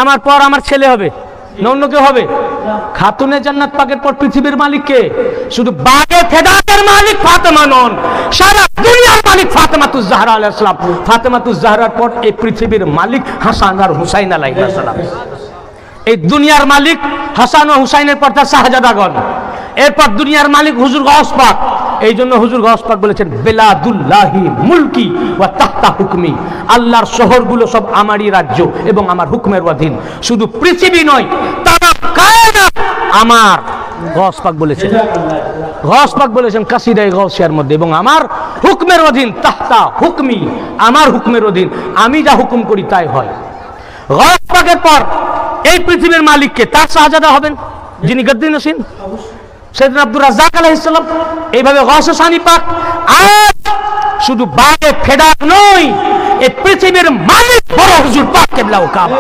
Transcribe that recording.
আমার পর আমার ছেলে হবে না অন্য কেউ হবে? খাতুনে জান্নাত পাকের পর পৃথিবীর মালিক কে? শুধু বাগে ফেদাতের মালিক ফাতেমা নন, সারা দুনিয়ার মালিক ফাতেমাতুজ জাহরা আলাইহিস সালাম। ফাতেমাতুজ জাহরার পর এই পৃথিবীর মালিক হাসান আর হুসাইন আলাইহিস সালাম। এই দুনিয়ার মালিক হাসান ও হুসাইনের পর তার শাহজাদাগণ, এরপর দুনিয়ার মালিক হুজুর গাউস পাক। এই জন্য হুজুর গাউস পাক বলেছেন বেলাদুল্লাহি মুলকি ওয়া তাহতা হুকমি, আল্লাহর শহরগুলো সব আমারই রাজ্য এবং আমার হুকুমের অধীন। শুধু পৃথিবী নয়, তামাম কায়নাত আমার। গাউস পাক বলেছেন, গাউস পাক বলেছেন কাসিদায়ে গাউসিয়ার মধ্যে, এবং আমার হুকুমের অধীন, তাহতা হুকমি, আমার হুকুমের অধীন, আমি যা হুকুম করি তাই হয়। গাউস পাকের পর এই পৃথিবীর মালিককে তার শাহজাদা হবেন যিনি গদ্দি নসীন, সাইয়েদনা আব্দুর রাজ্জাক আলাইহিস সালাম। এইভাবে গাউসে সানি পাক। আর শুধু বাগে ফেদাত নয়, এই পৃথিবীর মালিক বড় হুজুর পাক কিবলা ও কাবা।